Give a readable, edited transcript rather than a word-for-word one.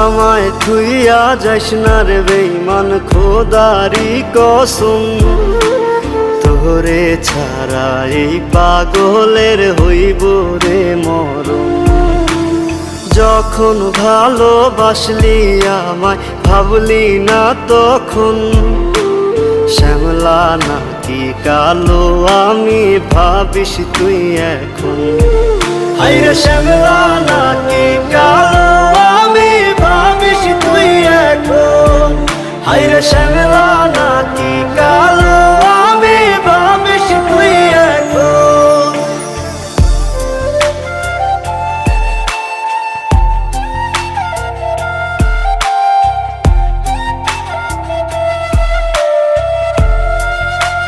আমায় থুইয়া যাইস না রে বেঈমান, খোদারি কসম। তোরে ছাড়া এই পাগলের হইব রে মরণ। যখন ভালোবাসলি আমায় ভাবলি না তখন, শ্যামলা নাকি কালো আমি ভাবিস তুই এখন। হায়রে শ্যামলা নাকি কালো আমি ভাবিস তুই এখন। হায়রে শ্যামলা নাকি কালো